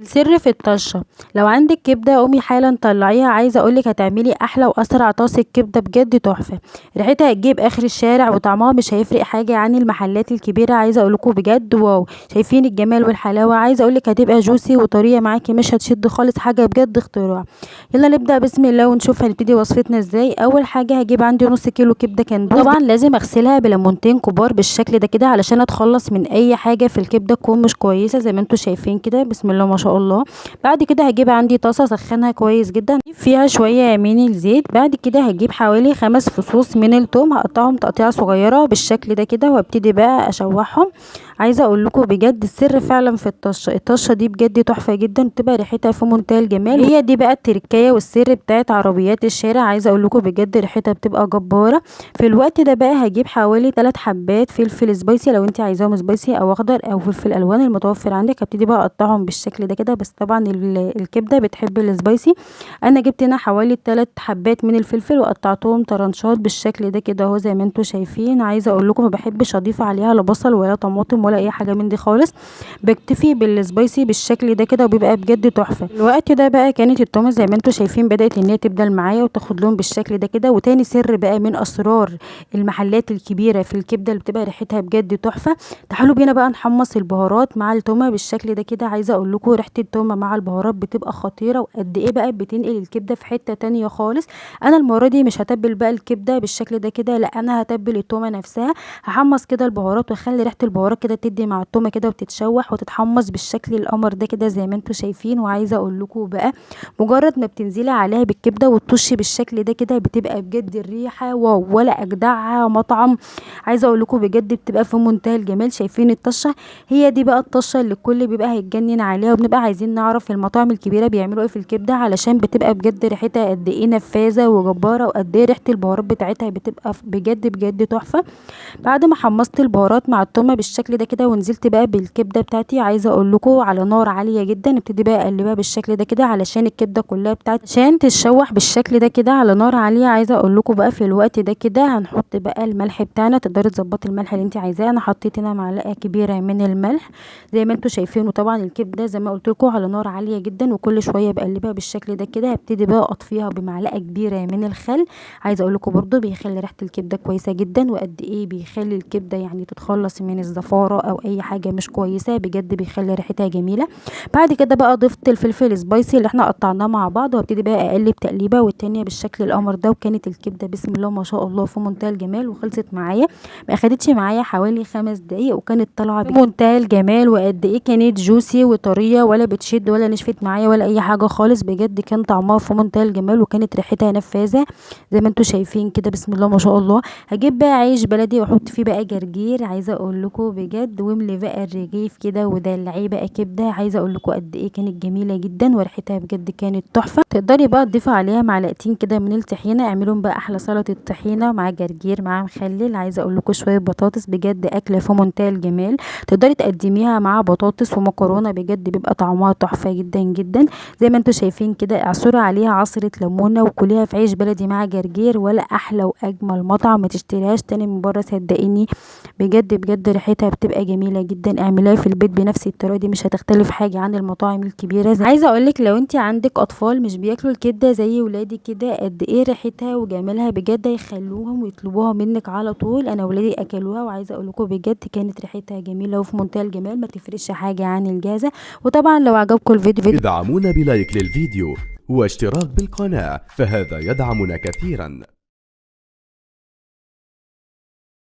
السر في الطشه. لو عندك كبده قومي حالا طلعيها، عايزه اقولك هتعملي احلى واسرع طاسه كبده بجد تحفه. ريحتها هتجيب اخر الشارع وطعمها مش هيفرق حاجه عن المحلات الكبيره، عايزه اقولكوا بجد واو. شايفين الجمال والحلاوه؟ عايزه اقولك هتبقى جوسي وطريه معاكي، مش هتشد خالص، حاجه بجد اختراع. يلا نبدا بسم الله ونشوف هنبتدي وصفتنا ازاي. اول حاجه هجيب عندي نص كيلو كبده كندوز، طبعا لازم اغسلها بليمونتين كبار بالشكل ده كده علشان اتخلص من اي حاجه في الكبده تكون مش كويسه زي ما انتم شايفين كده. بسم الله ما شاء الله. بعد كده هجيب عندي طاسه اسخنها كويس جدا فيها شويه من الزيت. بعد كده هجيب حوالي 5 فصوص من الثوم، هقطعهم تقطيعه صغيره بالشكل ده كده وابتدي بقى اشوحهم. عايزه اقول لكم بجد السر فعلا في الطشه دي بجد تحفه جدا، بتبقى ريحتها في منتهى الجمال. هي دي بقى التركايه والسر بتاعت عربيات الشارع. عايزه اقول لكم بجد ريحتها بتبقى جباره. في الوقت ده بقى هجيب حوالي 3 حبات فلفل سبايسي، لو انت عايزاهم سبايسي او اخضر او فلفل الوان المتوفر عندك. هبتدي بقى اقطعهم بالشكل ده كده، بس طبعا الكبده بتحب السبايسي. انا جبت هنا حوالي 3 حبات من الفلفل وقطعتهم طرنشات بالشكل ده كده اهو زي ما انتم شايفين. عايزه اقول لكم ما بحبش اضيف عليها لا بصل ولا طماطم ولا اي حاجه من دي خالص، بكتفي بالسبايسي بالشكل ده كده وبيبقى بجد تحفه. الوقت ده بقى كانت التومه زي ما انتم شايفين بدات ان هي تبدل معايا وتاخد لون بالشكل ده كده. وتاني سر بقى من اسرار المحلات الكبيره في الكبده اللي بتبقى ريحتها بجد تحفه. تعالوا بينا بقى نحمص البهارات مع التومه بالشكل ده كده. عايزه اقول لكم ريحه التومه مع البهارات بتبقى خطيره، وقد ايه بقى بتنقل الكبده في حته تانية خالص. انا المره دي مش هتبل بقى الكبده بالشكل ده كده، لا انا هتبل التومه نفسها. هحمص كده البهارات واخلي ريحه البهارات كده تدي مع التومه كده وتتشوح وتتحمص بالشكل القمر ده كده زي ما انتم شايفين. وعايزه اقول لكم بقى مجرد ما بتنزلي عليها بالكبده وتطشي بالشكل ده كده بتبقى بجد الريحه واو، ولا اجدعها مطعم. عايزه اقول لكم بجد بتبقى في منتهى الجمال. شايفين الطشه؟ هي دي بقى الطشه اللي الكل بيبقى هيتجنن عليها، وبنبقى عايزين نعرف المطاعم الكبيره بيعملوا ايه في الكبده علشان بتبقى بجد ريحتها قد ايه نفاذه وجباره، وقد ايه ريحه البهارات بتاعتها بتبقى بجد تحفه. بعد ما حمصت البهارات مع التومه بالشكل ده كده ونزلت بقى بالكبده بتاعتي، عايزه اقول لكم على نار عاليه جدا ابتدي بقى اقلبها بالشكل ده كده علشان الكبده كلها بتاعتي عشان تتشوح بالشكل ده كده على نار عاليه. عايزه اقول لكم بقى في الوقت ده كده هنحط بقى الملح بتاعنا. تقدري تظبطي الملح اللي انت عايزاه. انا حطيت هنا معلقه كبيره من الملح زي ما انتم شايفين. وطبعا الكبده زي ما قلت لكم على نار عاليه جدا وكل شويه بقلبها بالشكل ده كده. هبتدي بقى اطفيها بمعلقه كبيره من الخل. عايزه اقول لكم برده بيخلي ريحه الكبده كويسه جدا، وقد ايه بيخلي الكبده يعني تتخلص من الزفاره او اي حاجه مش كويسه، بجد بيخلي ريحتها جميله. بعد كده بقى ضفت الفلفل سبايسي اللي احنا قطعناه مع بعض، وابتدي بقى اقلب تقليبه والتانيه بالشكل القمر ده. وكانت الكبده بسم الله ما شاء الله في منتهى الجمال وخلصت معايا، ما اخدتش معايا حوالي 5 دقايق وكانت طالعه بمنتهى الجمال. وقد ايه كانت جوسي وطريه ولا بتشد ولا نشفت معايا ولا اي حاجه خالص، بجد كان طعمها في منتهى الجمال وكانت ريحتها نفاذه زي ما انتم شايفين كده. بسم الله ما شاء الله. هجيب بقى عيش بلدي واحط فيه بقى جرجير. عايزه اقول لكم بجد واملي بقى الرغيف كده ودلعيه بقى كبده. عايزه اقول لكم قد ايه كانت جميله جدا وريحتها بجد كانت تحفه. تقدري بقى تضيفي عليها معلقتين كده من الطحينه، اعملهم بقى احلى سلطه طحينه مع جرجير مع مخلل. عايزه اقول لكم شويه بطاطس، بجد اكله في منتهى الجمال. تقدري تقدميها مع بطاطس ومكرونه، بجد بيبقى طعمها تحفه جدا جدا زي ما انتم شايفين كده. اعصري عليها عصره ليمونه وكليها في عيش بلدي مع جرجير، ولا احلى واجمل مطعم. ما تشتريهاش تاني من بره صدقيني، بجد ريحتها بتبقى جميله جدا. اعمليها في البيت بنفس الطريقه دي، مش هتختلف حاجه عن المطاعم الكبيره. عايزه اقولك لو انت عندك اطفال مش بياكلوا الكبده زي ولادي كده، قد ايه ريحتها وجمالها بجد هيخلوهم ويطلبوها منك على طول. انا ولادي اكلوها وعايزه اقول لكم بجد كانت ريحتها جميله وفي منتهى الجمال، ما تفرقش حاجه عن الجاهزه. وطبعا لو عجبكم الفيديو ادعمونا بلايك للفيديو واشتراك بالقناه، فهذا يدعمنا كثيرا.